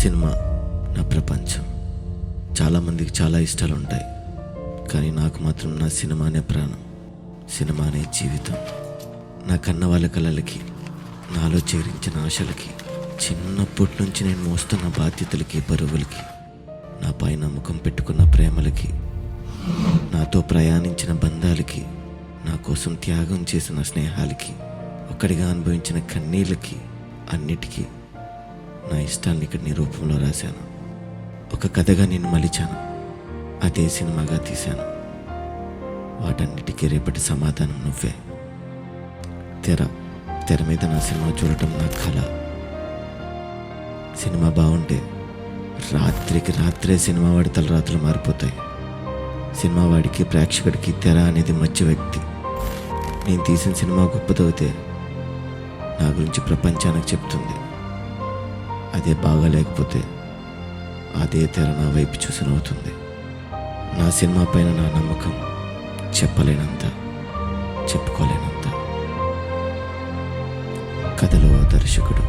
Cinema నా ప్రపంచం. చాలామందికి చాలా ఇష్టాలు ఉంటాయి, కానీ నాకు మాత్రం నా సినిమానే ప్రాణం, సినిమానే జీవితం. నా కన్న వాళ్ళ కళలకి, నాలో చేరించిన ఆశలకి, చిన్నప్పటి నుంచి నేను మోస్తున్న బాధ్యతలకి, బరువులకి, నా పైన ముఖం పెట్టుకున్న ప్రేమలకి, నాతో ప్రయాణించిన బంధాలకి, నా కోసం త్యాగం చేసిన స్నేహాలకి, ఒక్కడిగా అనుభవించిన కన్నీళ్ళకి, అన్నిటికీ నా ఇష్టాన్ని ఇక్కడ నీ రూపంలో రాశాను. ఒక కథగా నేను మలిచాను, అదే సినిమాగా తీశాను. వాటన్నిటికీ రేపటి సమాధానం నువ్వే. తెర మీద నా సినిమా చూడటం నా కళ. సినిమా బాగుంటే రాత్రికి రాత్రే సినిమా వాడి తలరాత్రులు మారిపోతాయి. సినిమా వాడికి, ప్రేక్షకుడికి తెర అనేది మధ్య వ్యక్తి. నేను తీసిన సినిమా గొప్పదవుతే నా గురించి ప్రపంచానికి చెప్తుంది. అదే బాగాలేకపోతే అదే తెర నా వైపు చూసి నవ్వుతుంది. నా సినిమా పైన నా నమ్మకం చెప్పలేనంత, చెప్పుకోలేనంత. కథలో దర్శకుడు.